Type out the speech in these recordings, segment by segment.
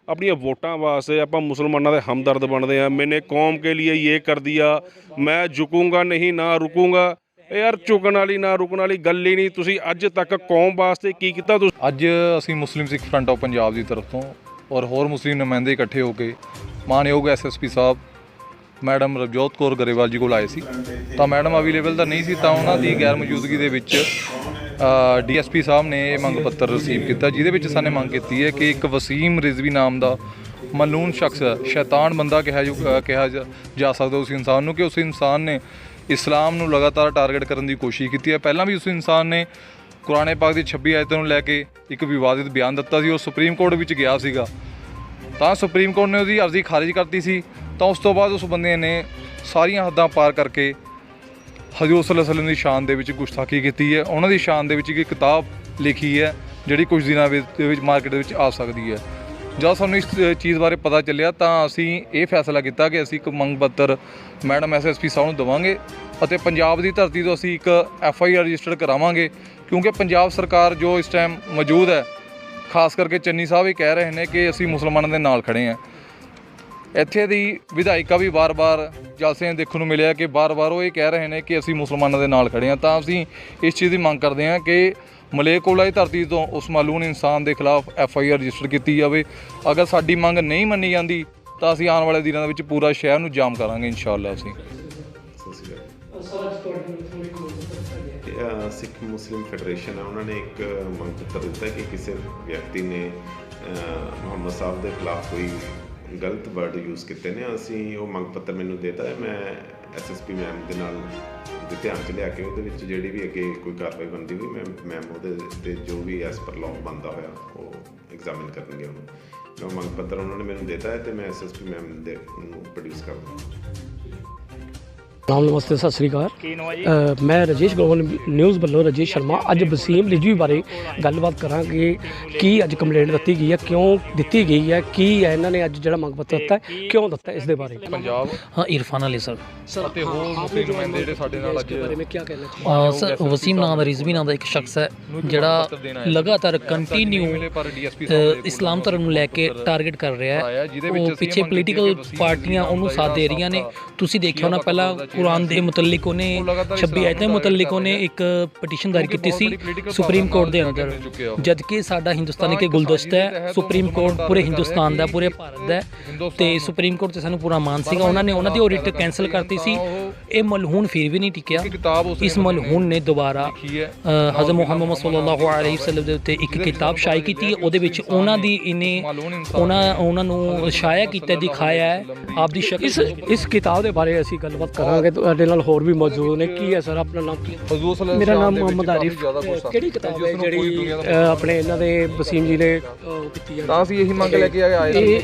अपनी वोटां वास्ते आप मुसलमानों के हमदर्द बनते हैं। मैंने कौम के लिए ये कर दिया, मैं झुकूंगा नहीं ना रुकूंगा। यार झुकण वाली ना रुकण वाली गल ही नहीं। तुसीं अज तक कौम वास्ते की कीता? ਅੱਜ ਅਸੀਂ ਮੁਸਲਿਮ ਸਿੱਖ ਫਰੰਟ ਆਫ ਪੰਜਾਬ ਦੀ ਤਰਫ ਤੋਂ ਔਰ ਹੋਰ ਮੁਸਲਿਮ ਨੁਮਾਇੰਦੇ ਇਕੱਠੇ ਹੋ ਕੇ ਮਾਨਯੋਗ ਐਸਐਸਪੀ ਸਾਹਿਬ ਮੈਡਮ ਰਵਜੋਤ ਕੌਰ ਗਰੇਵਾਲ ਜੀ ਕੋਲ ਆਏ ਸੀ। ਤਾਂ ਮੈਡਮ ਅਵੇਲੇਬਲ ਤਾਂ ਨਹੀਂ ਸੀ, ਤਾਂ ਉਹਨਾਂ ਦੀ ਗੈਰ ਮੌਜੂਦਗੀ ਦੇ ਵਿੱਚ ਡੀਐਸਪੀ ਸਾਹਿਬ ਨੇ ਇਹ ਮੰਗ ਪੱਤਰ ਰਿਸੀਵ ਕੀਤਾ, ਜਿਹਦੇ ਵਿੱਚ ਸਾਨੇ ਮੰਗ ਕੀਤੀ ਹੈ ਕਿ ਇੱਕ ਵਸੀਮ ਰਿਜ਼ਵੀ ਨਾਮ ਦਾ ਮਲੂਨ ਸ਼ਖਸ, ਸ਼ੈਤਾਨ ਬੰਦਾ ਕਿਹਾ ਜਾ ਸਕਦਾ ਉਸ ਇਨਸਾਨ ਨੂੰ, ਕਿ ਉਸ ਇਨਸਾਨ ਨੇ ਇਸਲਾਮ ਨੂੰ ਲਗਾਤਾਰ ਟਾਰਗੇਟ ਕਰਨ ਦੀ ਕੋਸ਼ਿਸ਼ ਕੀਤੀ ਹੈ। ਪਹਿਲਾਂ ਵੀ ਉਸ ਇਨਸਾਨ ਨੇ ਕੁਰਾਨ ਪਾਕ ਦੀ 26 ਆਇਤਾਂ ਨੂੰ ਲੈ ਕੇ ਇੱਕ ਵਿਵਾਦਿਤ ਬਿਆਨ ਦਿੱਤਾ ਸੀ। ਉਹ ਸੁਪਰੀਮ ਕੋਰਟ ਵਿੱਚ ਗਿਆ ਸੀਗਾ, ਤਾਂ ਸੁਪਰੀਮ ਕੋਰਟ ਨੇ ਉਹਦੀ ਅਰਜ਼ੀ ਖਾਰਿਜ ਕਰਤੀ ਸੀ। ਤਾਂ ਉਸ ਤੋਂ ਬਾਅਦ ਉਸ ਬੰਦੇ ਨੇ ਸਾਰੀਆਂ ਹੱਦਾਂ ਪਾਰ ਕਰਕੇ ਹਜ਼ੂਰ ਸੱਲੱਲਾਹੁ ਅਲੈਹਿ ਵਸੱਲਮ ਦੀ ਸ਼ਾਨ ਦੇ ਵਿੱਚ ਗੁਸਤਾਖੀ ਕੀਤੀ ਹੈ। ਉਹਨਾਂ ਦੀ ਸ਼ਾਨ ਦੇ ਵਿੱਚ ਇੱਕ ਕਿਤਾਬ ਲਿਖੀ ਹੈ ਜਿਹੜੀ ਕੁਝ ਦਿਨਾਂ ਦੇ ਵਿੱਚ ਮਾਰਕੀਟ ਦੇ ਵਿੱਚ ਆ ਸਕਦੀ ਹੈ। ਜਦ ਸਾਨੂੰ ਇਸ ਚੀਜ਼ ਬਾਰੇ ਪਤਾ ਚੱਲਿਆ ਤਾਂ ਅਸੀਂ ਇਹ ਫੈਸਲਾ ਕੀਤਾ ਕਿ ਅਸੀਂ ਇੱਕ ਮੰਗ ਪੱਤਰ ਮੈਡਮ ਐਸਐਸਪੀ ਸਾਹਿਬ ਨੂੰ ਦੇਵਾਂਗੇ ਅਤੇ ਪੰਜਾਬ ਦੀ ਧਰਤੀ ਤੋਂ ਅਸੀਂ ਇੱਕ FIR ਰਜਿਸਟਰਡ ਕਰਾਵਾਂਗੇ, ਕਿਉਂਕਿ ਪੰਜਾਬ ਸਰਕਾਰ ਜੋ ਇਸ ਟਾਈਮ ਮੌਜੂਦ ਹੈ, ਖਾਸ ਕਰਕੇ ਚੰਨੀ ਸਾਹਿਬ ਇਹ ਕਹਿ ਰਹੇ ਨੇ ਕਿ ਅਸੀਂ ਮੁਸਲਮਾਨਾਂ ਦੇ ਨਾਲ ਖੜ੍ਹੇ ਹਾਂ। ਇੱਥੇ ਦੀ ਵਿਧਾਇਕਾ ਵੀ ਵਾਰ-ਵਾਰ ਜਲਸਿਆਂ ਦੇਖਣ ਨੂੰ ਮਿਲਿਆ ਕਿ ਵਾਰ-ਵਾਰ ਉਹ ਇਹ ਕਹਿ ਰਹੇ ਨੇ ਕਿ ਅਸੀਂ ਮੁਸਲਮਾਨਾਂ ਦੇ ਨਾਲ ਖੜ੍ਹੇ ਹਾਂ। ਤਾਂ ਅਸੀਂ ਇਸ ਚੀਜ਼ ਦੀ ਮੰਗ ਕਰਦੇ ਹਾਂ ਕਿ ਮਲੇਰਕੋਟਲਾ ਦੀ ਧਰਤੀ ਤੋਂ ਉਸ ਮਾਲੂਨ ਇਨਸਾਨ ਦੇ ਖਿਲਾਫ FIR ਰਜਿਸਟਰ ਕੀਤੀ ਜਾਵੇ। ਅਗਰ ਸਾਡੀ ਮੰਗ ਨਹੀਂ ਮੰਨੀ ਜਾਂਦੀ ਤਾਂ ਅਸੀਂ ਆਉਣ ਵਾਲੇ ਦਿਨਾਂ ਦੇ ਵਿੱਚ ਪੂਰਾ ਸ਼ਹਿਰ ਨੂੰ ਜਾਮ ਕਰਾਂਗੇ ਇਨਸ਼ਾਅੱਲਾ। ਅਸੀਂ ਸਿੱਖ ਮੁਸਲਿਮ ਫੈਡਰੇਸ਼ਨ ਹੈ, ਉਹਨਾਂ ਨੇ ਇੱਕ ਮੰਗ ਪੱਤਰ ਦਿੱਤਾ ਕਿ ਕਿਸੇ ਵਿਅਕਤੀ ਨੇ ਮੁਹੰਮਦ ਸਾਹਿਬ ਦੇ ਖਿਲਾਫ ਕੋਈ ਗਲਤ ਵਰਡ ਯੂਜ਼ ਕੀਤੇ ਨੇ। ਅਸੀਂ ਉਹ ਮੰਗ ਪੱਤਰ ਮੈਨੂੰ ਦੇਤਾ ਹੈ, ਮੈਂ SSP ਮੈਮ ਦੇ ਨਾਲ ਦੇ ਧਿਆਨ 'ਚ ਲਿਆ ਕੇ ਉਹਦੇ ਵਿੱਚ ਜਿਹੜੀ ਵੀ ਅੱਗੇ ਕੋਈ ਕਾਰਵਾਈ ਬਣਦੀ ਹੋਈ ਮੈਮ ਉਹਦੇ 'ਤੇ ਜੋ ਵੀ ਐਸ ਪਰ ਲਾਅ ਬਣਦਾ ਹੋਇਆ ਉਹ ਐਗਜ਼ਾਮਿਨ ਕਰਨਗੇ। ਉਹਨੂੰ ਮੰਗ ਪੱਤਰ ਉਹਨਾਂ ਨੇ ਮੈਨੂੰ ਦਿੱਤਾ ਹੈ ਅਤੇ ਮੈਂ SSP ਮੈਮ ਦੇ ਨੂੰ ਪ੍ਰੋਡਿਊਸ ਕਰਾਂਗਾ। ਨਾਮ ਨਮਸਤੇ, ਸਤਿ ਸ਼੍ਰੀ ਅਕਾਲ। ਮੈਂ ਰਜੇਸ਼ ਗਲੋਬਲ ਨਿਊਜ਼ ਵੱਲੋਂ ਰਜੇਸ਼ ਸ਼ਰਮਾ। ਅੱਜ ਵਸੀਮ ਰਿਜ਼ਵੀ ਬਾਰੇ ਗੱਲਬਾਤ ਕਰਾਂਗੇ। ਕੀ ਅੱਜ ਕੰਪਲੇਂਟ ਦਿੱਤੀ ਗਈ ਹੈ, ਕਿਉਂ ਦਿੱਤੀ ਗਈ ਹੈ, ਕੀ ਹੈ ਇਹਨਾਂ ਨੇ ਅੱਜ ਜਿਹੜਾ ਮੰਗ ਪੱਤਰ ਦਿੱਤਾ, ਕਿਉਂ ਦਿੱਤਾ, ਇਸ ਦੇ ਬਾਰੇ। ਪੰਜਾਬ इरफान अली सर ਅਤੇ ਹੋਰ ਮੁਸਲਿਮ ਨੁਮਾਇੰਦੇ ਜਿਹੜੇ ਸਾਡੇ ਨਾਲ ਅੱਜ सर वसीम नाम ਦਾ ਰਿਜ਼ਵੀ ਨਾਮ ਦਾ ਇੱਕ ਸ਼ਖਸ ਹੈ ਜਿਹੜਾ ਲਗਾਤਾਰ ਕੰਟੀਨਿਊ ਇਸਲਾਮ ਧਰਮ ਨੂੰ ਲੈ ਕੇ ਟਾਰਗੇਟ ਕਰ ਰਿਹਾ ਹੈ। ਉਹ ਪਿੱਛੇ ਪੋਲੀਟੀਕਲ ਪਾਰਟੀਆਂ ਉਹਨੂੰ ਸਾਥ ਦੇ ਰਹੀਆਂ ਨੇ। ਤੁਸੀਂ ਦੇਖਿਆ ਹੋਣਾ ਪਹਿਲਾਂ ਕੁਰਾਨ ਦੇ ਮੁਤਲਕ ਉਹਨੇ 26 ਆਇਤਾਂ ਮੁਤਲਕ ਉਹਨੇ ਇੱਕ ਪਟੀਸ਼ਨ ਦਾਇਰ ਕੀਤੀ ਸੀ ਸੁਪਰੀਮ ਕੋਰਟ ਦੇ ਅੰਦਰ, ਜਦ ਕਿ ਸਾਡਾ ਹਿੰਦੁਸਤਾਨ ਇੱਕ ਗੁਲਦਸਤਾ ਹੈ। ਸੁਪਰੀਮ ਕੋਰਟ ਪੂਰੇ ਹਿੰਦੁਸਤਾਨ ਦਾ, ਪੂਰੇ ਭਾਰਤ ਦਾ, ਤੇ ਸੁਪਰੀਮ ਕੋਰਟ 'ਤੇ ਸਾਨੂੰ ਪੂਰਾ ਮਾਣ ਸੀਗਾ। ਉਹਨਾਂ ਦੀ ਉਹ ਰਿਟ ਕੈਂਸਲ ਕਰਤੀ ਸੀ। ਇਹ ਮਲਹੂਨ ਫਿਰ ਵੀ ਨਹੀਂ ਟਿਕਿਆ। ਇਸ ਮਲਹੂਨ ਨੇ ਦੁਬਾਰਾ ਹਜ਼ਰਤ ਮੁਹੰਮਦ ਸੱਲੱਲਾਹੁ ਅਲੈਹਿ ਵਸੱਲਮ ਦੇ ਉੱਤੇ ਇੱਕ ਕਿਤਾਬ ਸ਼ਾਇع ਕੀਤੀ। ਉਹਦੇ ਵਿੱਚ ਉਹਨਾਂ ਦੀ ਉਹਨਾਂ ਨੂੰ ਸ਼ਾਇع ਕੀਤਾ, ਦਿਖਾਇਆ ਹੈ ਆਪਦੀ ਸ਼ਕਲ। ਇਸ ਕਿਤਾਬ ਦੇ ਬਾਰੇ ਅਸੀਂ ਗੱਲਬਾਤ ਕਰਾਂਗੇ। ਤੁਹਾਡੇ ਨਾਲ ਹੋਰ ਵੀ ਮੌਜੂਦ ਨੇ। ਕੀ ਹੈ ਸਰ ਆਪਣਾ ਨਾਮ? ਕੀ ਹੈ? ਮੇਰਾ ਨਾਮ ਮੁਹੰਮਦ ਆਰਿਫ। ਕਿਹੜੀ ਕਿਤਾਬ ਹੈ ਜਿਹੜੀ ਆਪਣੇ ਇਹਨਾਂ ਦੇ ਵਸੀਮ ਜੀ ਨੇ ਕੀਤੀ ਹੈ? ਤਾਂ ਅਸੀਂ ਇਹੀ ਮੰਗ ਲੈ ਕੇ ਆਏ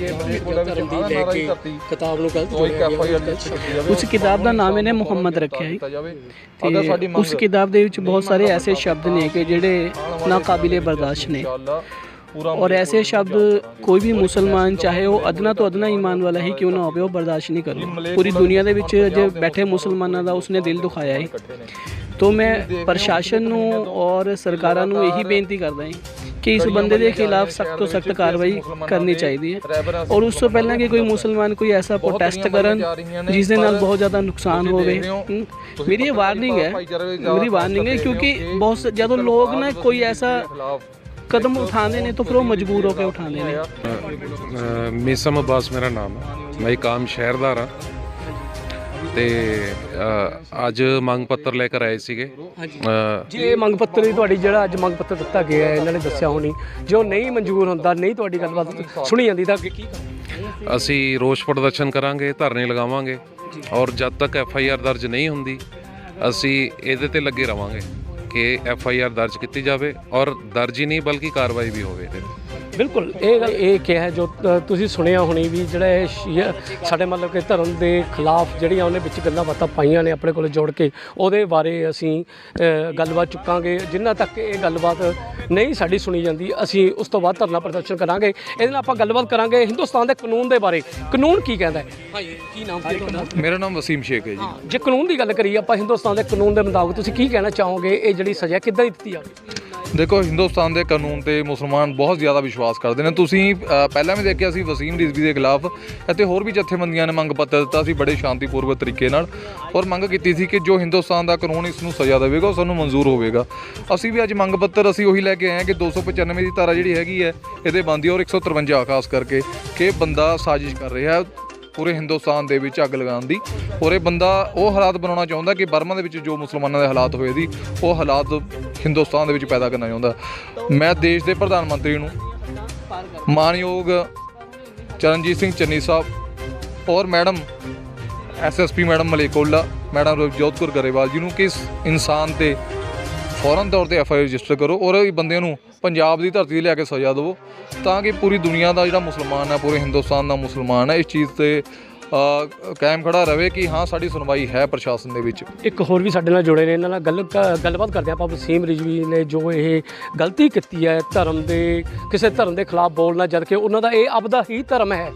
ਕਿਤਾਬ ਨੂੰ ਗਲਤ ਉਸ ਕਿਤਾਬ ਦਾ ਨਾਮ ਇਹਨੇ ਮੁਹੰਮਦ ਰੱਖਿਆ ਹੈ। ਤੇ ਉਸ ਕਿਤਾਬ ਦੇ ਵਿੱਚ ਬਹੁਤ ਸਾਰੇ ਐਸੇ ਸ਼ਬਦ ਨੇ ਕਿ ਜਿਹੜੇ ਨਾਕਾਬਿਲੇ ਬਰਦਾਸ਼ਤ ਨੇ, और ऐसे शब्द कोई भी मुसलमान चाहे वो अदना तो अदना ईमान वाला ही क्यों ना हो बर्दाश्त नहीं करो। पूरी दुनिया ਦੇ ਵਿੱਚ ਜੇ ਬੈਠੇ ਮੁਸਲਮਾਨਾਂ ਦਾ ਉਸਨੇ ਦਿਲ ਦੁਖਾਇਆ ਹੈ। तो मैं प्रशासन ਨੂੰ और ਸਰਕਾਰਾਂ ਨੂੰ ਇਹੀ ਬੇਨਤੀ ਕਰਦਾ ਹਾਂ ਕਿ ਇਸ ਬੰਦੇ ਦੇ ਖਿਲਾਫ ਸਖਤ ਤੋਂ ਸਖਤ ਕਾਰਵਾਈ ਕਰਨੀ ਚਾਹੀਦੀ ਹੈ। ਔਰ ਉਸ ਤੋਂ ਪਹਿਲਾਂ ਕਿ ਕੋਈ ਮੁਸਲਮਾਨ ਕੋਈ ਐਸਾ ਪ੍ਰੋਟੈਸਟ ਕਰਨ ਜਿਸ ਦੇ ਨਾਲ ਬਹੁਤ ਜ਼ਿਆਦਾ ਨੁਕਸਾਨ ਹੋਵੇ। ਮੇਰੀ ਇਹ ਵਾਰਨਿੰਗ ਹੈ ਕਿਉਂਕਿ ਬਹੁਤ ਜਦੋਂ ਲੋਕ ਨਾ ਕੋਈ ਐਸਾ कदम उठाने ने तो फिर वो मजबूर होकर उठाने ने। मीसम अब्बास मेरा नाम है, मैं एक आम शहरदार हाँ। ਤੇ ਅੱਜ ਮੰਗ ਪੱਤਰ ਲੈ ਕੇ ਆਏ ਸੀਗੇ ਜੀ। ਇਹ ਮੰਗ ਪੱਤਰ ਦੀ ਤੁਹਾਡੀ ਜਿਹੜਾ ਅੱਜ ਮੰਗ ਪੱਤਰ ਦਿੱਤਾ ਗਿਆ ਹੈ, ਇਹਨਾਂ ਨੇ ਦੱਸਿਆ ਹੋਣੀ ਜੋ ਨਹੀਂ ਮਨਜ਼ੂਰ ਹੁੰਦਾ, ਨਹੀਂ ਤੁਹਾਡੀ ਗੱਲਬਾਤ ਸੁਣੀ ਜਾਂਦੀ ਤਾਂ ਕੀ ਅਸੀਂ ਰੋਸ ਪ੍ਰਦਰਸ਼ਨ ਕਰਾਂਗੇ, ਧਰਨੇ ਲਗਾਵਾਂਗੇ ਔਰ ਜਦ ਤੱਕ FIR ਦਰਜ ਨਹੀਂ ਹੁੰਦੀ ਅਸੀਂ ਇਹਦੇ ਤੇ ਲੱਗੇ ਰਵਾਂਗੇ ਕਿ FIR ਦਰਜ ਕੀਤੀ ਜਾਵੇ ਔਰ ਦਰਜ ਹੀ ਨਹੀਂ ਬਲਕਿ ਕਾਰਵਾਈ ਵੀ ਹੋਵੇ। ਬਿਲਕੁਲ ਇਹ ਗੱਲ ਇਹ ਕਿਹਾ ਜੋ ਤੁਸੀਂ ਸੁਣਿਆ ਹੋਣੀ ਵੀ ਜਿਹੜਾ ਇਹ ਸਾਡੇ ਮਤਲਬ ਕਿ ਧਰਮ ਦੇ ਖਿਲਾਫ ਜਿਹੜੀਆਂ ਉਹਨੇ ਵਿੱਚ ਗੱਲਾਂ ਬਾਤਾਂ ਪਾਈਆਂ ਨੇ ਆਪਣੇ ਕੋਲ ਜੋੜ ਕੇ, ਉਹਦੇ ਬਾਰੇ ਅਸੀਂ ਗੱਲਬਾਤ ਚੁੱਕਾਂਗੇ। ਜਿੰਨਾ ਤੱਕ ਇਹ ਗੱਲਬਾਤ ਨਹੀਂ ਸਾਡੀ ਸੁਣੀ ਜਾਂਦੀ ਅਸੀਂ ਉਸ ਤੋਂ ਬਾਅਦ ਧਰਨਾ ਪ੍ਰਦਰਸ਼ਨ ਕਰਾਂਗੇ। ਇਹਦੇ ਨਾਲ ਆਪਾਂ ਗੱਲਬਾਤ ਕਰਾਂਗੇ ਹਿੰਦੁਸਤਾਨ ਦੇ ਕਾਨੂੰਨ ਦੇ ਬਾਰੇ। ਕਾਨੂੰਨ ਕੀ ਕਹਿੰਦਾ ਹੈ ਭਾਈ? ਕੀ ਨਾਮ ਹੈ ਤੁਹਾਡਾ? ਮੇਰਾ ਨਾਮ ਵਸੀਮ ਸ਼ੇਖ ਹੈ ਜੀ। ਜੇ ਕਾਨੂੰਨ ਦੀ ਗੱਲ ਕਰੀਏ ਆਪਾਂ ਹਿੰਦੁਸਤਾਨ ਦੇ ਕਾਨੂੰਨ ਦੇ ਮੁਤਾਬਕ ਤੁਸੀਂ ਕੀ ਕਹਿਣਾ ਚਾਹੋਗੇ? ਇਹ ਜਿਹੜੀ ਸਜ਼ਾ ਕਿੱਦਾਂ ਦੀ ਦਿੱਤੀ ਜਾਵੇ? ਦੇਖੋ ਹਿੰਦੁਸਤਾਨ ਦੇ ਕਾਨੂੰਨ ਤੇ ਮੁਸਲਮਾਨ ਬਹੁਤ ਜ਼ਿਆਦਾ ਵਿਸ਼ਵਾਸ ਕਰਦੇ ਨੇ। ਤੁਸੀਂ ਪਹਿਲਾਂ ਵੀ ਦੇਖਿਆ ਸੀ ਵਸੀਮ ਰਿਜ਼ਵੀ ਦੇ ਖਿਲਾਫ ਅਤੇ ਹੋਰ ਵੀ ਜਥੇਬੰਦੀਆਂ ਨੇ ਮੰਗ ਪੱਤਰ ਦਿੱਤਾ ਸੀ ਬੜੇ ਸ਼ਾਂਤੀਪੂਰਵਕ ਤਰੀਕੇ ਨਾਲ, ਔਰ ਮੰਗ ਕੀਤੀ ਸੀ ਕਿ ਜੋ ਹਿੰਦੁਸਤਾਨ ਦਾ ਕਾਨੂੰਨ ਇਸ ਨੂੰ ਸਜ਼ਾ ਦੇਵੇਗਾ ਉਹ ਸਾਨੂੰ ਮਨਜ਼ੂਰ ਹੋਵੇਗਾ। ਅਸੀਂ ਵੀ ਅੱਜ ਮੰਗ ਪੱਤਰ ਅਸੀਂ ਉਹੀ ਲੈ ਕੇ ਆਏ ਹਾਂ ਕਿ 295 ਦੀ ਧਾਰਾ ਜਿਹੜੀ ਹੈਗੀ ਹੈ ਇਹਦੇ ਬੰਦੀ, ਔਰ 153 ਖਾਸ ਕਰਕੇ ਕਿ ਬੰਦਾ ਸਾਜ਼ਿਸ਼ ਕਰ ਰਿਹਾ ਪੂਰੇ ਹਿੰਦੁਸਤਾਨ ਦੇ ਵਿੱਚ ਅੱਗ ਲਗਾਉਣ ਦੀ, ਔਰ ਇਹ ਬੰਦਾ ਉਹ ਹਾਲਾਤ ਬਣਾਉਣਾ ਚਾਹੁੰਦਾ ਕਿ ਬਰਮਾ ਦੇ ਵਿੱਚ ਜੋ ਮੁਸਲਮਾਨਾਂ ਦੇ ਹਾਲਾਤ ਹੋਏ ਸੀ ਉਹ ਹਾਲਾਤ ਹਿੰਦੁਸਤਾਨ ਦੇ ਵਿੱਚ ਪੈਦਾ ਕਰਨਾ ਚਾਹੁੰਦਾ। ਮੈਂ ਦੇਸ਼ ਦੇ ਪ੍ਰਧਾਨ ਮੰਤਰੀ ਨੂੰ, ਮਾਨਯੋਗ ਚਰਨਜੀਤ ਸਿੰਘ ਚੰਨੀ ਸਾਹਿਬ ਔਰ madam SSP madam ਮਲੇਕੋਲਾ, madam Ravjot Kaur Grewal ਜੀ ਨੂੰ ਕਿ ਇਸ ਇਨਸਾਨ 'ਤੇ ਫੌਰਨ ਤੌਰ ਤੇ FIR ਰਜਿਸਟਰ ਕਰੋ ਔਰ ਇਹ ਬੰਦੇ ਨੂੰ ਪੰਜਾਬ ਦੀ ਧਰਤੀ 'ਤੇ ਲਿਆ ਕੇ ਸਜ਼ਾ ਦਿਓ, ਤਾਂ ਕਿ ਪੂਰੀ ਦੁਨੀਆ ਦਾ ਜਿਹੜਾ ਮੁਸਲਮਾਨ ਹੈ, ਪੂਰੇ ਹਿੰਦੁਸਤਾਨ ਦਾ ਮੁਸਲਮਾਨ ਹੈ, ਇਸ ਚੀਜ਼ 'ਤੇ ਕਾਇਮ ਖੜਾ ਰਵੇ ਕਿ ਹਾਂ ਸਾਡੀ ਸੁਣਵਾਈ ਹੈ ਪ੍ਰਸ਼ਾਸਨ ਦੇ ਵਿੱਚ। ਇੱਕ ਹੋਰ ਵੀ ਸਾਡੇ ਨਾਲ ਜੁੜੇ ਨੇ, ਇਹਨਾਂ ਨਾਲ ਗੱਲਬਾਤ ਕਰਦੇ ਆਪਾਂ। ਵਸੀਮ ਰਿਜ਼ਵੀ ਨੇ ਜੋ ਇਹ ਗਲਤੀ ਕੀਤੀ ਹੈ ਧਰਮ ਦੇ, ਕਿਸੇ ਧਰਮ ਦੇ ਖਿਲਾਫ ਬੋਲਣਾ, ਜਦ ਕਿ ਉਹਨਾਂ ਦਾ ਇਹ ਆਪਦਾ ਹੀ ਧਰਮ ਹੈ,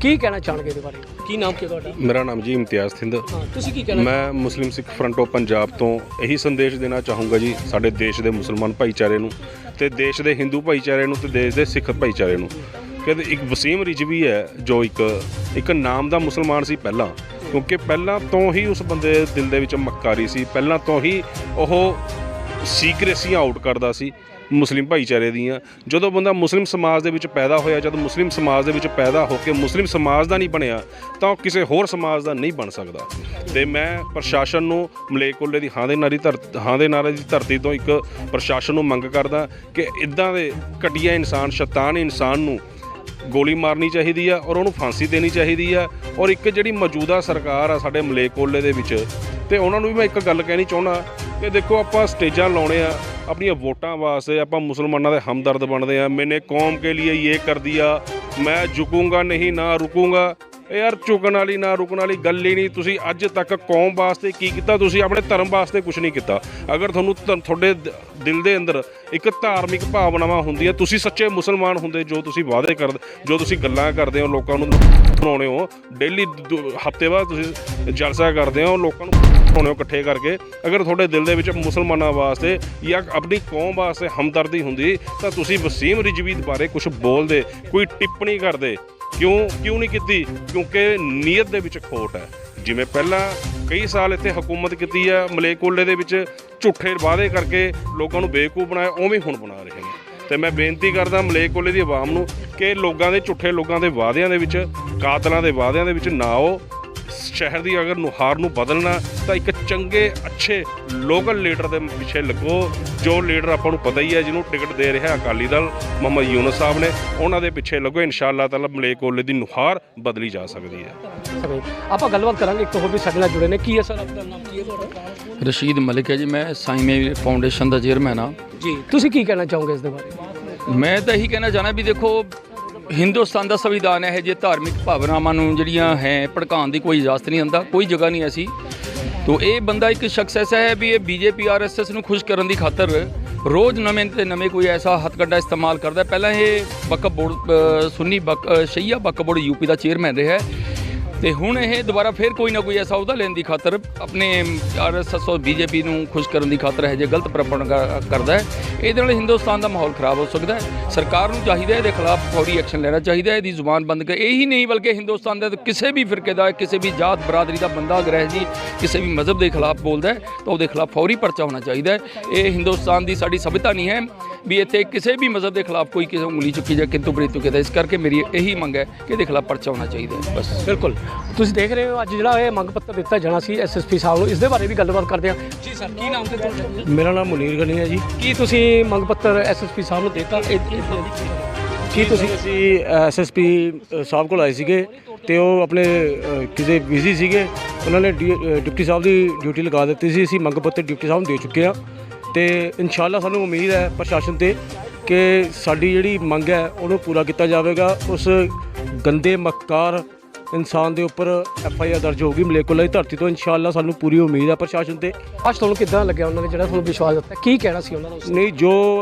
ਕੀ ਕਹਿਣਾ ਚਾਹਣਗੇ ਇਹਦੇ ਬਾਰੇ? ਕੀ ਨਾਮ ਕੀ ਤੁਹਾਡਾ? ਮੇਰਾ ਨਾਮ ਜੀ ਇਮਤਿਆਜ਼ ਥਿੰਦ। ਤੁਸੀਂ ਕੀ ਕਹਿਣਾ? ਮੈਂ ਮੁਸਲਿਮ ਸਿੱਖ ਫਰੰਟ ਆਫ ਪੰਜਾਬ ਤੋਂ ਇਹੀ ਸੰਦੇਸ਼ ਦੇਣਾ ਚਾਹੂੰਗਾ ਜੀ ਸਾਡੇ ਦੇਸ਼ ਦੇ ਮੁਸਲਮਾਨ ਭਾਈਚਾਰੇ ਨੂੰ, ਤੇ ਦੇਸ਼ ਦੇ ਹਿੰਦੂ ਭਾਈਚਾਰੇ ਨੂੰ, ਤੇ ਦੇਸ਼ ਦੇ ਸਿੱਖ ਭਾਈਚਾਰੇ ਨੂੰ ਕਿ ਇੱਕ ਵਸੀਮ ਰਿਜ਼ਵੀ ਹੈ ਜੋ ਇੱਕ ਨਾਮ ਦਾ ਮੁਸਲਮਾਨ ਸੀ ਪਹਿਲਾਂ, ਕਿਉਂਕਿ ਪਹਿਲਾਂ ਤੋਂ ਹੀ ਉਸ ਬੰਦੇ ਦੇ ਦਿਲ ਦੇ ਵਿੱਚ ਮੱਕਾਰੀ ਸੀ, ਪਹਿਲਾਂ ਤੋਂ ਹੀ ਉਹ ਸੀਕ੍ਰੇਸੀਆਂ ਆਊਟ ਕਰਦਾ ਸੀ ਮੁਸਲਿਮ ਭਾਈਚਾਰੇ ਦੀਆਂ। ਜਦੋਂ ਬੰਦਾ ਮੁਸਲਿਮ ਸਮਾਜ ਦੇ ਵਿੱਚ ਪੈਦਾ ਹੋਇਆ, ਜਦ ਮੁਸਲਿਮ ਸਮਾਜ ਦੇ ਵਿੱਚ ਪੈਦਾ ਹੋ ਕੇ ਮੁਸਲਿਮ ਸਮਾਜ ਦਾ ਨਹੀਂ ਬਣਿਆ ਤਾਂ ਉਹ ਕਿਸੇ ਹੋਰ ਸਮਾਜ ਦਾ ਨਹੀਂ ਬਣ ਸਕਦਾ। ਤੇ ਮੈਂ ਪ੍ਰਸ਼ਾਸਨ ਨੂੰ ਮਲੇਕੋਲੇ ਦੀ ਹਾਂ ਦੇ ਨਾਰੇ ਦੀ ਧਰਤੀ ਤੋਂ ਇੱਕ ਪ੍ਰਸ਼ਾਸਨ ਨੂੰ ਮੰਗ ਕਰਦਾ ਕਿ ਇੱਦਾਂ ਦੇ ਘਟੀਆ ਇਨਸਾਨ, ਸ਼ੈਤਾਨ ਇਨਸਾਨ ਨੂੰ ਗੋਲੀ ਮਾਰਨੀ ਚਾਹੀਦੀ ਆ ਔਰ ਉਹਨੂੰ ਫਾਂਸੀ ਦੇਣੀ ਚਾਹੀਦੀ ਆ। ਔਰ ਇੱਕ ਜਿਹੜੀ ਮੌਜੂਦਾ ਸਰਕਾਰ ਆ ਸਾਡੇ ਮਲੇਕੋਲੇ ਦੇ ਵਿੱਚ, ਤੇ ਉਹਨਾਂ ਨੂੰ ਵੀ ਮੈਂ ਇੱਕ ਗੱਲ ਕਹਿਣੀ ਚਾਹੁੰਦਾ ਕਿ ਦੇਖੋ ਆਪਾਂ ਸਟੇਜਾਂ ਲਾਉਣੇ ਆ ਆਪਣੀਆਂ ਵੋਟਾਂ ਵਾਸਤੇ, ਆਪਾਂ ਮੁਸਲਮਾਨਾਂ ਦੇ ਹਮਦਰਦ ਬਣਦੇ ਆ, ਮੈਨੇ ਕੌਮ ਕੇ ਲਈ ਇਹ ਕਰ ਦਿਆ, ਮੈਂ ਝੁਕੂੰਗਾ ਨਹੀਂ ਨਾ ਰੁਕੂੰਗਾ। ਯਾਰ ਝੁਕਣ ਵਾਲੀ ਨਾ ਰੁਕਣ ਵਾਲੀ ਗੱਲ ਹੀ ਨਹੀਂ। ਤੁਸੀਂ ਅੱਜ ਤੱਕ ਕੌਮ ਵਾਸਤੇ ਕੀ ਕੀਤਾ? ਤੁਸੀਂ ਆਪਣੇ ਧਰਮ ਵਾਸਤੇ ਕੁਝ ਨਹੀਂ ਕੀਤਾ। ਅਗਰ ਤੁਹਾਨੂੰ ਤੁਹਾਡੇ ਦਿਲ ਦੇ ਅੰਦਰ ਇੱਕ ਧਾਰਮਿਕ ਭਾਵਨਾਵਾਂ ਹੁੰਦੀਆਂ, ਤੁਸੀਂ ਸੱਚੇ ਮੁਸਲਮਾਨ ਹੁੰਦੇ, ਜੋ ਤੁਸੀਂ ਵਾਅਦੇ ਕਰਦੇ, ਜੋ ਤੁਸੀਂ ਗੱਲਾਂ ਕਰਦੇ ਹੋ, ਲੋਕਾਂ ਨੂੰ ਬਣਾਉਣੇ ਹੋ, ਡੇਲੀ ਹਫ਼ਤੇ ਬਾਅਦ ਤੁਸੀਂ ਜਲਸਾ ਕਰਦੇ ਹੋ, ਲੋਕਾਂ ਨੂੰ ਬਣਾਉਣੇ ਹੋ ਇਕੱਠੇ ਕਰਕੇ, ਅਗਰ ਤੁਹਾਡੇ ਦਿਲ ਦੇ ਵਿੱਚ ਮੁਸਲਮਾਨਾਂ ਵਾਸਤੇ ਜਾਂ ਆਪਣੀ ਕੌਮ ਵਾਸਤੇ ਹਮਦਰਦੀ ਹੁੰਦੀ ਤਾਂ ਤੁਸੀਂ ਵਸੀਮ ਰਿਜ਼ਵੀ ਬਾਰੇ ਕੁਝ ਬੋਲਦੇ, ਕੋਈ ਟਿੱਪਣੀ ਕਰਦੇ। ਕਿਉਂ ਨਹੀਂ ਕੀਤੀ? ਕਿਉਂਕਿ ਨੀਅਤ ਦੇ ਵਿੱਚ ਖੋਟ ਹੈ। ਜਿਵੇਂ ਪਹਿਲਾਂ ਕਈ ਸਾਲ ਇੱਥੇ ਹਕੂਮਤ ਕੀਤੀ ਹੈ ਮਲੇਕੋਲੇ ਦੇ ਵਿੱਚ, ਝੂਠੇ ਵਾਅਦੇ ਕਰਕੇ ਲੋਕਾਂ ਨੂੰ ਬੇਵਕੂਫ ਬਣਾਇਆ, ਉਵੇਂ ਹੁਣ ਬਣਾ ਰਹੇ ਨੇ। ਤੇ ਮੈਂ ਬੇਨਤੀ ਕਰਦਾ ਮਲੇਕੋਲੇ ਦੀ ਆਵਾਮ ਨੂੰ ਕਿ ਝੂਠੇ ਲੋਕਾਂ ਦੇ ਵਾਅਦਿਆਂ ਦੇ ਵਿੱਚ, ਕਾਤਲਾਂ ਦੇ ਵਾਅਦਿਆਂ ਦੇ ਵਿੱਚ ਨਾ ਆਓ। ਸ਼ਹਿਰ ਦੀ ਅਗਰ ਨੁਹਾਰ ਨੂੰ ਬਦਲਣਾ ਤਾਂ ਇੱਕ ਚੰਗੇ ਅੱਛੇ ਲੋਕਲ ਲੀਡਰ ਦੇ ਪਿੱਛੇ ਲੱਗੋ, ਜੋ ਲੀਡਰ ਆਪਾਂ ਨੂੰ ਪਤਾ ਹੀ ਹੈ ਜਿਹਨੂੰ ਟਿਕਟ ਦੇ ਰਿਹਾ ਅਕਾਲੀ ਦਲ ਮੁਹੰਮਦ ਯੂਨਸ ਸਾਹਿਬ ਨੇ, ਉਹਨਾਂ ਦੇ ਪਿੱਛੇ ਲੱਗੋ। ਇਨਸ਼ਾਅੱਲਾ ਤਾਲਾ ਮਲੇਕੋਲੇ ਦੀ ਨੁਹਾਰ ਬਦਲੀ ਜਾ ਸਕਦੀ ਹੈ। ਆਪਾਂ ਗੱਲਬਾਤ ਕਰਾਂਗੇ। ਇੱਕ ਹੋਰ ਵੀ ਸਾਡੇ ਨਾਲ ਜੁੜੇ ਨੇ। ਕੀ ਹੈ ਸਰ ਆਪਣਾ ਨਾਮ, ਕੀ ਹੈ ਤੁਹਾਡਾ? ਰਸ਼ੀਦ ਮਲਿਕ ਹੈ ਜੀ, ਮੈਂ ਸਾਈਮੇ ਫਾਊਂਡੇਸ਼ਨ ਦਾ ਚੇਅਰਮੈਨ ਹਾਂ ਜੀ। ਤੁਸੀਂ ਕੀ ਕਹਿਣਾ ਚਾਹੋਗੇ ਇਸ ਦੇ ਬਾਰੇ? ਮੈਂ ਤਾਂ ਇਹੀ ਕਹਿਣਾ ਚਾਹੁੰਦਾ ਵੀ ਦੇਖੋ ਹਿੰਦੁਸਤਾਨ ਦਾ ਸੰਵਿਧਾਨ ਹੈ ਜੇ ਧਾਰਮਿਕ ਭਾਵਨਾਵਾਂ ਨੂੰ ਜਿਹੜੀਆਂ ਹੈ ਭੜਕਾਉਣ ਦੀ ਕੋਈ ਇਜਾਜ਼ਤ ਨਹੀਂ ਹੁੰਦਾ, ਕੋਈ ਜਗ੍ਹਾ ਨਹੀਂ ਐਸੀ। ਤੋ ਇਹ ਬੰਦਾ ਇੱਕ ਸ਼ਖਸ ਐਸਾ ਹੈ ਵੀ ਇਹ BJP RSS ਨੂੰ ਖੁਸ਼ ਕਰਨ ਦੀ ਖਾਤਰ ਰੋਜ਼ ਨਵੇਂ ਤੇ ਨਵੇਂ ਕੋਈ ਐਸਾ ਹੱਥਕੰਡਾ ਇਸਤੇਮਾਲ ਕਰਦਾ। ਪਹਿਲਾਂ ਇਹ ਵਕਫ ਬੋਰਡ ਸੁੰਨੀ ਸ਼ਈਆ ਵਕਫ ਬੋਰਡ UP ਦਾ ਚੇਅਰਮੈਨ ਰਿਹਾ ਤੇ ਹੁਣ ਇਹ ਦੁਬਾਰਾ ਫਿਰ ਕੋਈ ਨਾ ਕੋਈ ਐਸਾ ਅਹੁਦਾ ਲੈਣ ਦੀ ਖਾਤਰ ਆਪਣੇ RSS ਔਰ BJP ਨੂੰ ਖੁਸ਼ ਕਰਨ ਦੀ ਖਾਤਰ ਹੈ ਜੇ ਗਲਤ ਪ੍ਰੋਪਗੈਂਡਾ ਕਰਦਾ ਹੈ। ਇਹਦੇ ਨਾਲ ਹਿੰਦੁਸਤਾਨ ਦਾ ਮਾਹੌਲ ਖਰਾਬ ਹੋ ਸਕਦਾ ਹੈ। ਸਰਕਾਰ ਨੂੰ ਚਾਹੀਦਾ ਇਹਦੇ ਖਿਲਾਫ ਫੌਰੀ ਐਕਸ਼ਨ ਲੈਣਾ ਚਾਹੀਦਾ, ਇਹਦੀ ਜ਼ੁਬਾਨ ਬੰਦ ਕਰ। ਇਹੀ ਨਹੀਂ ਬਲਕਿ ਹਿੰਦੁਸਤਾਨ ਦੇ ਕਿਸੇ ਵੀ ਫਿਰਕੇ ਦਾ, ਕਿਸੇ ਵੀ ਜਾਤ ਬਰਾਦਰੀ ਦਾ ਬੰਦਾ ਅਗਰ ਹੈ ਜੀ ਕਿਸੇ ਵੀ ਮਜ਼ਹਬ ਦੇ ਖਿਲਾਫ ਬੋਲਦਾ ਤਾਂ ਉਹਦੇ ਖਿਲਾਫ ਫੌਰੀ ਪਰਚਾ ਹੋਣਾ ਚਾਹੀਦਾ ਹੈ। ਇਹ ਹਿੰਦੁਸਤਾਨ ਦੀ ਸਾਡੀ ਸਭਿਅਤਾ ਨਹੀਂ ਹੈ ਵੀ ਇੱਥੇ ਕਿਸੇ ਵੀ ਮਜ਼ਹਬ ਦੇ ਖਿਲਾਫ ਕੋਈ ਕਿਸੇ ਉਂਗਲੀ ਚੁੱਕੀ ਜਾਂ ਕਿੰਤੂ ਪਰੰਤੂ ਕੀਤਾ। ਇਸ ਕਰਕੇ ਮੇਰੀ ਇਹੀ ਮੰਗ ਹੈ ਕਿ ਇਹਦੇ ਖਿਲਾਫ ਪਰਚਾ ਹੋਣਾ ਚਾਹੀਦਾ ਹੈ। ਬਸ ਬਿਲਕੁਲ ਤੁਸੀਂ ਦੇਖ ਰਹੇ ਹੋ ਅੱਜ ਜਿਹੜਾ ਇਹ ਮੰਗ ਪੱਤਰ ਦਿੱਤਾ ਜਾਣਾ ਸੀ SSP ਸਾਹਿਬ ਨੂੰ, ਇਸ ਦੇ ਬਾਰੇ ਵੀ ਗੱਲਬਾਤ ਕਰਦੇ ਹਾਂ। ਜੀ ਸਰ, ਕੀ ਨਾਮ ਤੇ ਤੁਹਾਡਾ? ਮੇਰਾ ਨਾਮ ਮੁਨੀਰ ਗਨੀ ਹੈ ਜੀ। ਕੀ ਤੁਸੀਂ ਮੰਗ ਪੱਤਰ SSP ਸਾਹਿਬ ਨੂੰ ਦਿੱਤਾ? ਕੀ ਤੁਸੀਂ? ਅਸੀਂ SSP ਸਾਹਿਬ ਕੋਲ ਆਏ ਸੀਗੇ ਤੇ ਉਹ ਆਪਣੇ ਕਿਸੇ ਬਿਜ਼ੀ ਸੀਗੇ, ਉਹਨਾਂ ਨੇ ਡਿਪਟੀ ਸਾਹਿਬ ਦੀ ਡਿਊਟੀ ਲਗਾ ਦਿੱਤੀ ਸੀ। ਅਸੀਂ ਮੰਗ ਪੱਤਰ ਡਿਪਟੀ ਸਾਹਿਬ ਨੂੰ ਦੇ ਚੁੱਕੇ ਹਾਂ ਤੇ ਇਨਸ਼ਾਅੱਲਾ ਸਾਨੂੰ ਉਮੀਦ ਹੈ ਪ੍ਰਸ਼ਾਸਨ ਤੇ ਕਿ ਸਾਡੀ ਜਿਹੜੀ ਮੰਗ ਹੈ ਉਹਨੂੰ ਪੂਰਾ ਕੀਤਾ ਜਾਵੇਗਾ। ਉਸ ਗੰਦੇ ਮੱਕਾਰ ਇਨਸਾਨ ਦੇ ਉੱਪਰ FIR ਦਰਜ ਹੋਊਗੀ ਮਲੇਕੋਲਾ ਦੀ ਧਰਤੀ ਤੋਂ। ਇਨਸ਼ਾਅੱਲਾ ਸਾਨੂੰ ਪੂਰੀ ਉਮੀਦ ਹੈ ਪ੍ਰਸ਼ਾਸਨ ਤੇ। ਅੱਜ ਤੁਹਾਨੂੰ ਕਿੱਦਾਂ ਲੱਗਿਆ ਉਹਨਾਂ ਨੇ ਜਿਹੜਾ ਤੁਹਾਨੂੰ ਵਿਸ਼ਵਾਸ ਦਿੱਤਾ? ਕੀ ਕਹਿਣਾ ਸੀ ਉਹਨਾਂ ਦਾ? ਨਹੀਂ, ਜੋ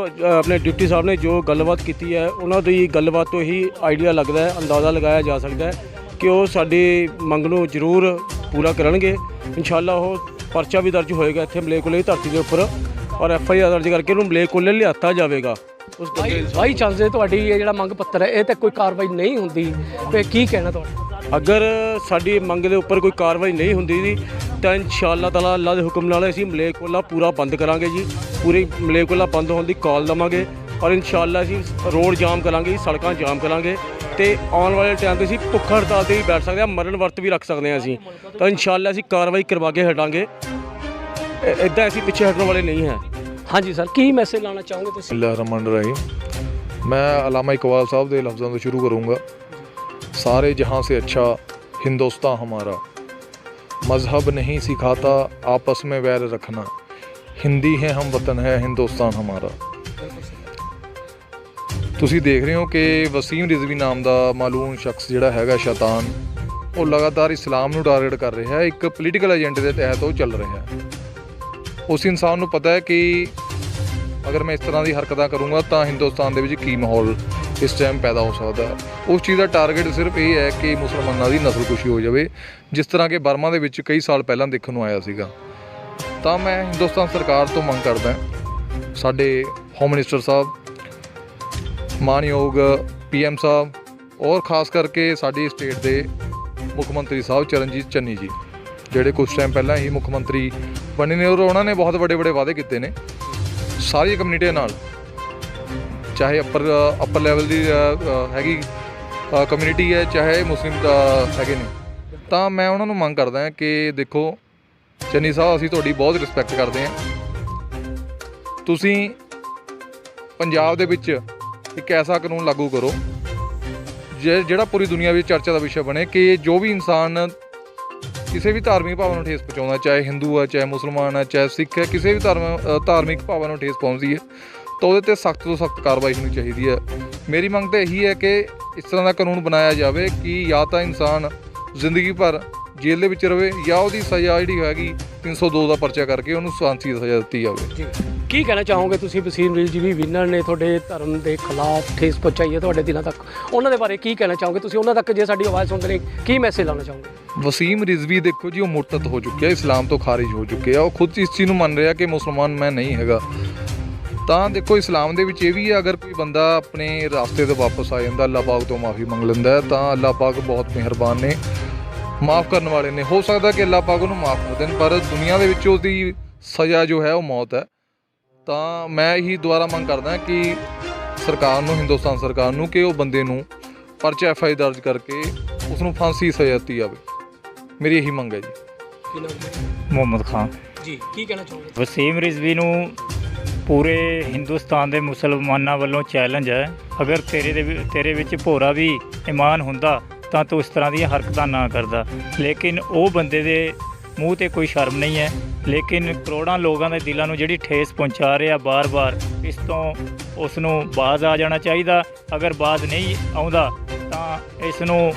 ਆਪਣੇ ਡਿਪਟੀ ਸਾਹਿਬ ਨੇ ਜੋ ਗੱਲਬਾਤ ਕੀਤੀ ਹੈ ਉਹਨਾਂ ਦੀ ਗੱਲਬਾਤ ਤੋਂ ਹੀ ਆਈਡੀਆ ਲੱਗਦਾ ਹੈ, ਅੰਦਾਜ਼ਾ ਲਗਾਇਆ ਜਾ ਸਕਦਾ ਹੈ ਕਿ ਉਹ ਸਾਡੀ ਮੰਗ ਨੂੰ ਜ਼ਰੂਰ ਪੂਰਾ ਕਰਨਗੇ। ਇਨਸ਼ਾਅੱਲਾ ਉਹ ਪਰਚਾ ਵੀ ਦਰਜ ਹੋਏਗਾ ਇੱਥੇ ਮਲੇਕੋਲਾ ਦੀ ਧਰਤੀ ਦੇ ਉੱਪਰ ਔਰ FIR ਦਰਜ ਕਰਕੇ ਉਹਨੂੰ ਮਲੇਰਕੋਟਲੇ ਲਿਆਤਾ ਜਾਵੇਗਾ। ਉਸ ਬੰਦੇ ਬਾਈ ਚਾਂਸੇ ਤੁਹਾਡੀ ਇਹ ਜਿਹੜਾ ਮੰਗ ਪੱਤਰ ਹੈ ਇਹ ਤੇ ਕੋਈ ਕਾਰਵਾਈ ਨਹੀਂ ਹੁੰਦੀ ਤੇ ਕੀ ਕਹਿਣਾ ਤੁਹਾਡਾ? ਅਗਰ ਸਾਡੀ ਮੰਗ ਦੇ ਉੱਪਰ ਕੋਈ ਕਾਰਵਾਈ ਨਹੀਂ ਹੁੰਦੀ ਜੀ ਤਾਂ ਇਨਸ਼ਾਅੱਲਾ ਤਾਲਾ ਅੱਲਾ ਦੇ ਹੁਕਮ ਨਾਲ ਅਸੀਂ ਮਲੇਰਕੋਟਲਾ ਪੂਰਾ ਬੰਦ ਕਰਾਂਗੇ ਜੀ। ਪੂਰੀ ਮਲੇਰਕੋਟਲਾ ਬੰਦ ਹੋਣ ਦੀ ਕਾਲ ਦੇਵਾਂਗੇ ਔਰ ਇਨਸ਼ਾਅੱਲਾ ਅਸੀਂ ਰੋਡ ਜਾਮ ਕਰਾਂਗੇ, ਸੜਕਾਂ ਜਾਮ ਕਰਾਂਗੇ ਤੇ ਆਉਣ ਵਾਲੇ ਟਾਈਮ 'ਤੇ ਅਸੀਂ ਭੁੱਖ ਹੜਤਾਲ 'ਤੇ ਵੀ ਬੈਠ ਸਕਦੇ ਹਾਂ, ਮਰਨ ਵਰਤ ਵੀ ਰੱਖ ਸਕਦੇ ਹਾਂ ਅਸੀਂ। ਤਾਂ ਇਨਸ਼ਾਅੱਲਾ ਅਸੀਂ ਕਾਰਵਾਈ ਕਰਵਾ ਕੇ ਹਟਾਂਗੇ, ਇੱਦਾਂ ਅਸੀਂ ਪਿੱਛੇ ਹਟਣ ਵਾਲੇ ਨਹੀਂ ਹੈ। ਹਾਂਜੀ ਸਰ, ਕੀ ਮੈਸੇਜ ਲਾਉਣਾ ਚਾਹੋਗੇ ਤੁਸੀਂ? बिस्मिल्लाहिर्रहमानिर्रहीम। मैं अल्लामा इकबाल साहब के लफ्ज़ों से शुरू करूँगा। सारे जहाँ से अच्छा हिंदुस्तान हमारा, मज़हब नहीं सिखाता आपस में वैर रखना, हिंदी है हम वतन है हिंदुस्तान हमारा। ਤੁਸੀਂ ਦੇਖ ਰਹੇ ਹੋ ਕਿ ਵਸੀਮ ਰਿਜ਼ਵੀ ਨਾਮ ਦਾ ਮਾਲੂਮ ਸ਼ਖਸ ਜਿਹੜਾ ਹੈਗਾ ਸ਼ੈਤਾਨ, ਉਹ ਲਗਾਤਾਰ ਇਸਲਾਮ ਨੂੰ ਟਾਰਗੇਟ ਕਰ ਰਿਹਾ ਹੈ। ਇੱਕ ਪੋਲੀਟੀਕਲ ਏਜੰਡੇ ਦੇ ਤਹਿਤ ਉਹ ਚੱਲ ਰਿਹਾ ਹੈ। ਉਸ ਇਨਸਾਨ ਨੂੰ ਪਤਾ ਹੈ ਕਿ ਅਗਰ ਮੈਂ ਇਸ ਤਰ੍ਹਾਂ ਦੀ ਹਰਕਤਾਂ ਕਰੂੰਗਾ ਤਾਂ ਹਿੰਦੁਸਤਾਨ ਦੇ ਵਿੱਚ ਕੀ ਮਾਹੌਲ ਇਸ ਟਾਈਮ ਪੈਦਾ ਹੋ ਸਕਦਾ ਹੈ। ਉਸ ਚੀਜ਼ ਦਾ ਟਾਰਗੇਟ ਸਿਰਫ ਇਹ ਹੈ ਕਿ ਮੁਸਲਮਾਨਾਂ ਦੀ ਨਸਲਕੁਸ਼ੀ ਹੋ ਜਾਵੇ, ਜਿਸ ਤਰ੍ਹਾਂ ਕਿ ਬਰਮਾ ਦੇ ਵਿੱਚ ਕਈ ਸਾਲ ਪਹਿਲਾਂ ਦੇਖਣ ਨੂੰ ਆਇਆ ਸੀਗਾ। ਤਾਂ ਮੈਂ ਹਿੰਦੁਸਤਾਨ ਸਰਕਾਰ ਤੋਂ ਮੰਗ ਕਰਦਾ, ਸਾਡੇ ਹੋਮ ਮਿਨਿਸਟਰ ਸਾਹਿਬ, ਮਾਨਯੋਗ PM ਸਾਹਿਬ ਔਰ ਖਾਸ ਕਰਕੇ ਸਾਡੀ ਸਟੇਟ ਦੇ ਮੁੱਖ ਮੰਤਰੀ ਸਾਹਿਬ ਚਰਨਜੀਤ ਚੰਨੀ ਜੀ, ਜਿਹੜੇ ਕੁਝ ਟਾਈਮ ਪਹਿਲਾਂ ਹੀ ਮੁੱਖ ਮੰਤਰੀ ਬਣੇ ਨੇ ਔਰ ਉਹਨਾਂ ਨੇ ਬਹੁਤ ਵੱਡੇ ਵਾਅਦੇ ਕੀਤੇ ਨੇ ਸਾਰੀ ਕਮਿਊਨਿਟੀ ਨਾਲ, ਚਾਹੇ ਅੱਪਰ ਲੈਵਲ ਦੀ ਹੈਗੀ ਕਮਿਊਨਿਟੀ ਹੈ, ਚਾਹੇ ਮੁਸਲਿਮ ਹੈਗੇ ਨੇ। ਤਾਂ ਮੈਂ ਉਹਨਾਂ ਨੂੰ ਮੰਗ ਕਰਦਾ ਕਿ ਦੇਖੋ ਚੰਨੀ ਸਾਹਿਬ, ਅਸੀਂ ਤੁਹਾਡੀ ਬਹੁਤ ਰਿਸਪੈਕਟ ਕਰਦੇ ਹਾਂ। ਤੁਸੀਂ ਪੰਜਾਬ ਦੇ ਵਿੱਚ ਇੱਕ ਐਸਾ ਕਾਨੂੰਨ ਲਾਗੂ ਕਰੋ ਜਿਹੜਾ ਪੂਰੀ ਦੁਨੀਆ ਵਿੱਚ ਚਰਚਾ ਦਾ ਵਿਸ਼ਾ ਬਣੇ ਕਿ ਜੋ ਵੀ ਇਨਸਾਨ ਕਿਸੇ ਵੀ ਧਾਰਮਿਕ ਭਾਵਨਾ ਨੂੰ ਠੇਸ ਪਹੁੰਚਾਉਂਦਾ, ਚਾਹੇ ਹਿੰਦੂ ਹੈ, ਚਾਹੇ ਮੁਸਲਮਾਨ ਹੈ, ਚਾਹੇ ਸਿੱਖ ਹੈ, ਕਿਸੇ ਵੀ ਧਾਰਮਿਕ ਭਾਵਨਾ ਨੂੰ ਠੇਸ ਪਹੁੰਚਦੀ ਹੈ ਤਾਂ ਉਹਦੇ 'ਤੇ ਸਖਤ ਤੋਂ ਸਖਤ ਕਾਰਵਾਈ ਹੋਣੀ ਚਾਹੀਦੀ ਹੈ। ਮੇਰੀ ਮੰਗ ਤਾਂ ਇਹੀ ਹੈ ਕਿ ਇਸ ਤਰ੍ਹਾਂ ਦਾ ਕਾਨੂੰਨ ਬਣਾਇਆ ਜਾਵੇ ਕਿ ਜਾਂ ਤਾਂ ਇਨਸਾਨ ਜ਼ਿੰਦਗੀ ਭਰ ਜੇਲ੍ਹ ਦੇ ਵਿੱਚ ਰਵੇ ਜਾਂ ਉਹਦੀ ਸਜ਼ਾ ਜਿਹੜੀ ਹੈਗੀ 302 ਦਾ ਪਰਚਾ ਕਰਕੇ ਉਹਨੂੰ ਫਾਂਸੀ ਦੀ ਸਜ਼ਾ ਦਿੱਤੀ ਜਾਵੇ। ਕੀ ਕਹਿਣਾ ਚਾਹੋਗੇ ਤੁਸੀਂ? ਵਸੀਮ ਰਿਜ਼ਵੀ ਵਿਨਰ ਨੇ ਤੁਹਾਡੇ ਧਰਮ ਦੇ ਖਿਲਾਫ ਠੇਸ ਪਹੁੰਚਾਈ ਹੈ ਤੁਹਾਡੇ ਦਿਲਾਂ ਤੱਕ, ਉਹਨਾਂ ਦੇ ਬਾਰੇ ਕੀ ਕਹਿਣਾ ਚਾਹੋਗੇ ਤੁਸੀਂ? ਉਹਨਾਂ ਤੱਕ ਜੇ ਸਾਡੀ ਆਵਾਜ਼ ਸੁਣਦੇ ਨੇ, ਕੀ ਮੈਸੇਜ ਲਾਉਣਾ ਚਾਹੋਗੇ? ਵਸੀਮ ਰਿਜ਼ਵੀ ਦੇਖੋ ਜੀ, ਉਹ ਮੁਰਤਦ ਹੋ ਚੁੱਕਿਆ, ਇਸਲਾਮ ਤੋਂ ਖਾਰਿਜ ਹੋ ਚੁੱਕਿਆ। ਉਹ ਖੁਦ ਇਸ ਚੀਜ਼ ਨੂੰ ਮੰਨ ਰਿਹਾ ਕਿ ਮੁਸਲਮਾਨ ਮੈਂ ਨਹੀਂ ਹੈਗਾ। ਤਾਂ ਦੇਖੋ ਇਸਲਾਮ ਦੇ ਵਿੱਚ ਇਹ ਵੀ ਹੈ, ਅਗਰ ਕੋਈ ਬੰਦਾ ਆਪਣੇ ਰਾਸਤੇ ਤੋਂ ਵਾਪਸ ਆ ਜਾਂਦਾ, ਅੱਲਾਹ ਪਾਕ ਤੋਂ ਮਾਫੀ ਮੰਗ ਲੈਂਦਾ ਹੈ ਤਾਂ ਅੱਲਾਹ ਪਾਕ ਬਹੁਤ ਮਿਹਰਬਾਨ ਨੇ, ਮਾफ़ ਕਰਨ ਵਾਲੇ ਨੇ। ਹੋ ਸਕਦਾ ਕਿ ਅੱਲਾਹ ਪਾਕ ਉਹਨੂੰ ਮਾफ़ ਕਰ ਦੇਣ, ਪਰ ਦੁਨੀਆ ਦੇ ਵਿੱਚ ਉਹਦੀ ਸਜ਼ਾ ਜੋ ਹੈ ਉਹ ਮੌਤ ਹੈ। ਤਾਂ ਮੈਂ ਇਹੀ ਦੁਬਾਰਾ ਮੰਗ ਕਰਦਾ ਕਿ ਸਰਕਾਰ ਨੂੰ, ਹਿੰਦੁਸਤਾਨ ਸਰਕਾਰ ਨੂੰ, ਕਿ ਉਹ ਬੰਦੇ ਨੂੰ ਪਰਚਾ FIR ਦਰਜ ਕਰਕੇ ਉਸ ਨੂੰ ਫਾਂਸੀ ਦੀ ਸਜ਼ਾ ਦਿੱਤੀ ਜਾਵੇ। ਮੇਰੀ ਇਹੀ ਮੰਗ ਹੈ ਜੀ। ਮੁਹੰਮਦ ਖਾਨ ਜੀ, ਕੀ ਕਹਿਣਾ ਚਾਹੋਗੇ? ਵਸੀਮ ਰਿਜ਼ਵੀ ਨੂੰ ਪੂਰੇ ਹਿੰਦੁਸਤਾਨ ਦੇ ਮੁਸਲਮਾਨਾਂ ਵੱਲੋਂ ਚੈਲੰਜ ਹੈ, ਅਗਰ ਤੇਰੇ ਵਿੱਚ ਭੋਰਾ ਵੀ ਈਮਾਨ ਹੁੰਦਾ ਤਾਂ ਤੂੰ ਇਸ ਤਰ੍ਹਾਂ ਦੀਆਂ ਹਰਕਤਾਂ ਨਾ ਕਰਦਾ। ਲੇਕਿਨ ਉਹ ਬੰਦੇ ਦੇ ਮੂੰਹ 'ਤੇ ਕੋਈ ਸ਼ਰਮ ਨਹੀਂ ਹੈ, ਲੇਕਿਨ ਕਰੋੜਾਂ ਲੋਕਾਂ ਦੇ ਦਿਲਾਂ ਨੂੰ ਜਿਹੜੀ ਠੇਸ ਪਹੁੰਚਾ ਰਿਹਾ ਬਾਰ-ਬਾਰ, ਇਸ ਤੋਂ ਉਸ ਨੂੰ ਬਾਜ਼ ਆ ਜਾਣਾ ਚਾਹੀਦਾ। ਅਗਰ ਬਾਜ਼ ਨਹੀਂ ਆਉਂਦਾ ਤਾਂ ਇਸ ਨੂੰ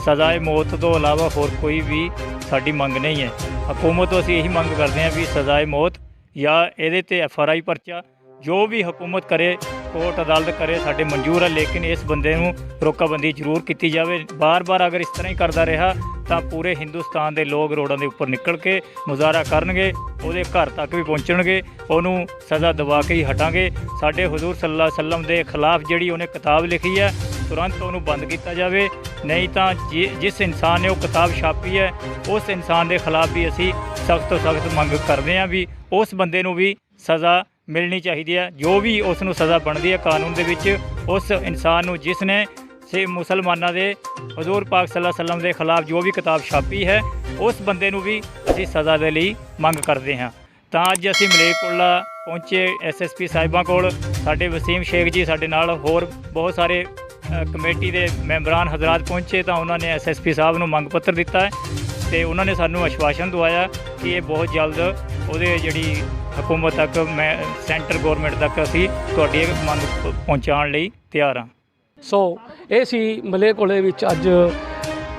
ਸਜ਼ਾਏ ਮੌਤ ਤੋਂ ਇਲਾਵਾ ਹੋਰ ਕੋਈ ਵੀ ਸਾਡੀ ਮੰਗ ਨਹੀਂ ਹੈ। ਹਕੂਮਤ ਤੋਂ ਅਸੀਂ ਇਹੀ ਮੰਗ ਕਰਦੇ ਹਾਂ ਵੀ ਸਜ਼ਾਏ ਮੌਤ ਜਾਂ ਇਹਦੇ 'ਤੇ FIR ਪਰਚਾ ਜੋ ਵੀ ਹਕੂਮਤ ਕਰੇ, ਕੋਰਟ ਅਦਾਲਤ ਕਰੇ, ਸਾਡੇ ਮਨਜ਼ੂਰ ਹੈ। ਲੇਕਿਨ ਇਸ ਬੰਦੇ ਨੂੰ ਰੋਕਾਬੰਦੀ ਜ਼ਰੂਰ ਕੀਤੀ ਜਾਵੇ। ਬਾਰ-ਬਾਰ ਅਗਰ ਇਸ ਤਰ੍ਹਾਂ ਹੀ ਕਰਦਾ ਰਿਹਾ ਤਾਂ ਪੂਰੇ ਹਿੰਦੁਸਤਾਨ ਦੇ ਲੋਕ ਰੋਡਾਂ ਦੇ ਉੱਪਰ ਨਿਕਲ ਕੇ ਮੁਜ਼ਾਹਰਾ ਕਰਨਗੇ, ਉਹਦੇ ਘਰ ਤੱਕ ਵੀ ਪਹੁੰਚਣਗੇ, ਉਹਨੂੰ ਸਜ਼ਾ ਦਵਾ ਕੇ ਹੀ ਹਟਾਂਗੇ। ਸਾਡੇ ਹੁਜ਼ੂਰ ਸੱਲੱਲਾਹੁ ਅਲੈਹਿ ਵਸੱਲਮ ਦੇ ਖਿਲਾਫ ਜਿਹੜੀ ਉਹਨੇ ਕਿਤਾਬ ਲਿਖੀ ਹੈ, ਤੁਰੰਤ ਉਹਨੂੰ ਬੰਦ ਕੀਤਾ ਜਾਵੇ। ਨਹੀਂ ਤਾਂ ਜਿਸ ਇਨਸਾਨ ਨੇ ਉਹ ਕਿਤਾਬ ਛਾਪੀ ਹੈ, ਉਸ ਇਨਸਾਨ ਦੇ ਖਿਲਾਫ ਵੀ ਅਸੀਂ ਸਖਤ ਤੋਂ ਸਖਤ ਮੰਗ ਕਰਦੇ ਹਾਂ ਵੀ ਉਸ ਬੰਦੇ ਨੂੰ ਵੀ ਸਜ਼ਾ ਮਿਲਣੀ ਚਾਹੀਦੀ ਹੈ। ਜੋ ਵੀ ਉਸ ਨੂੰ ਸਜ਼ਾ ਬਣਦੀ ਹੈ ਕਾਨੂੰਨ ਦੇ ਵਿੱਚ, ਉਸ ਇਨਸਾਨ ਨੂੰ ਜਿਸ ਨੇ ਮੁਸਲਮਾਨਾਂ ਦੇ ਹਜ਼ੂਰ ਪਾਕ ਸੱਲੱਲਾਹੁ ਅਲੈਹਿ ਵਸੱਲਮ ਦੇ ਖਿਲਾਫ ਜੋ ਵੀ ਕਿਤਾਬ ਛਾਪੀ ਹੈ, ਉਸ ਬੰਦੇ ਨੂੰ ਵੀ ਅਸੀਂ ਸਜ਼ਾ ਦੇ ਲਈ ਮੰਗ ਕਰਦੇ ਹਾਂ। ਤਾਂ ਅੱਜ ਅਸੀਂ ਮਲੇਰਕੋਟਲਾ ਪਹੁੰਚੇ SSP ਸਾਹਿਬਾਂ ਕੋਲ, ਸਾਡੇ ਵਸੀਮ ਸ਼ੇਖ ਜੀ ਸਾਡੇ ਨਾਲ, ਹੋਰ ਬਹੁਤ ਸਾਰੇ ਕਮੇਟੀ ਦੇ ਮੈਂਬਰਾਨ ਹਜ਼ਰਾਤ ਪਹੁੰਚੇ ਤਾਂ ਉਹਨਾਂ ਨੇ SSP ਸਾਹਿਬ ਨੂੰ ਮੰਗ ਪੱਤਰ ਦਿੱਤਾ ਹੈ ਤੇ ਉਹਨਾਂ ਨੇ ਸਾਨੂੰ ਆਸ਼ਵਾਸਨ ਦਵਾਇਆ ਕਿ ਇਹ ਬਹੁਤ ਜਲਦ ਉਹਦੇ ਜਿਹੜੀ ਹਕੂਮਤ ਤੱਕ, ਸੈਂਟਰ ਗੌਰਮੈਂਟ ਤੱਕ ਅਸੀਂ ਤੁਹਾਡੀ ਇਹ ਮੰਗ ਪਹੁੰਚਾਉਣ ਲਈ ਤਿਆਰ ਹਾਂ। ਸੋ ਇਹ ਸੀ ਮਲੇਰਕੋਟਲੇ ਵਿੱਚ ਅੱਜ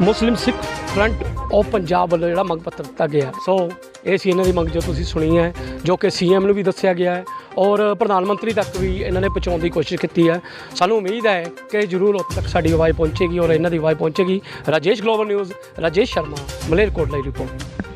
ਮੁਸਲਿਮ ਸਿੱਖ ਫਰੰਟ ਆਫ ਪੰਜਾਬ ਵੱਲੋਂ ਜਿਹੜਾ ਮੰਗ ਪੱਤਰ ਦਿੱਤਾ ਗਿਆ। ਸੋ ਇਹ ਸੀ ਇਹਨਾਂ ਦੀ ਮੰਗ ਜੋ ਤੁਸੀਂ ਸੁਣੀ ਹੈ, ਜੋ ਕਿ CM ਨੂੰ ਵੀ ਦੱਸਿਆ ਗਿਆ ਹੈ ਔਰ ਪ੍ਰਧਾਨ ਮੰਤਰੀ ਤੱਕ ਵੀ ਇਹਨਾਂ ਨੇ ਪਹੁੰਚਾਉਣ ਦੀ ਕੋਸ਼ਿਸ਼ ਕੀਤੀ ਹੈ। ਸਾਨੂੰ ਉਮੀਦ ਹੈ ਕਿ ਜ਼ਰੂਰ ਉੱਥੇ ਤੱਕ ਸਾਡੀ ਆਵਾਜ਼ ਪਹੁੰਚੇਗੀ ਔਰ ਇਹਨਾਂ ਦੀ ਆਵਾਜ਼ ਪਹੁੰਚੇਗੀ। Rajesh global news, Rajesh Sharma, Malerkotla report.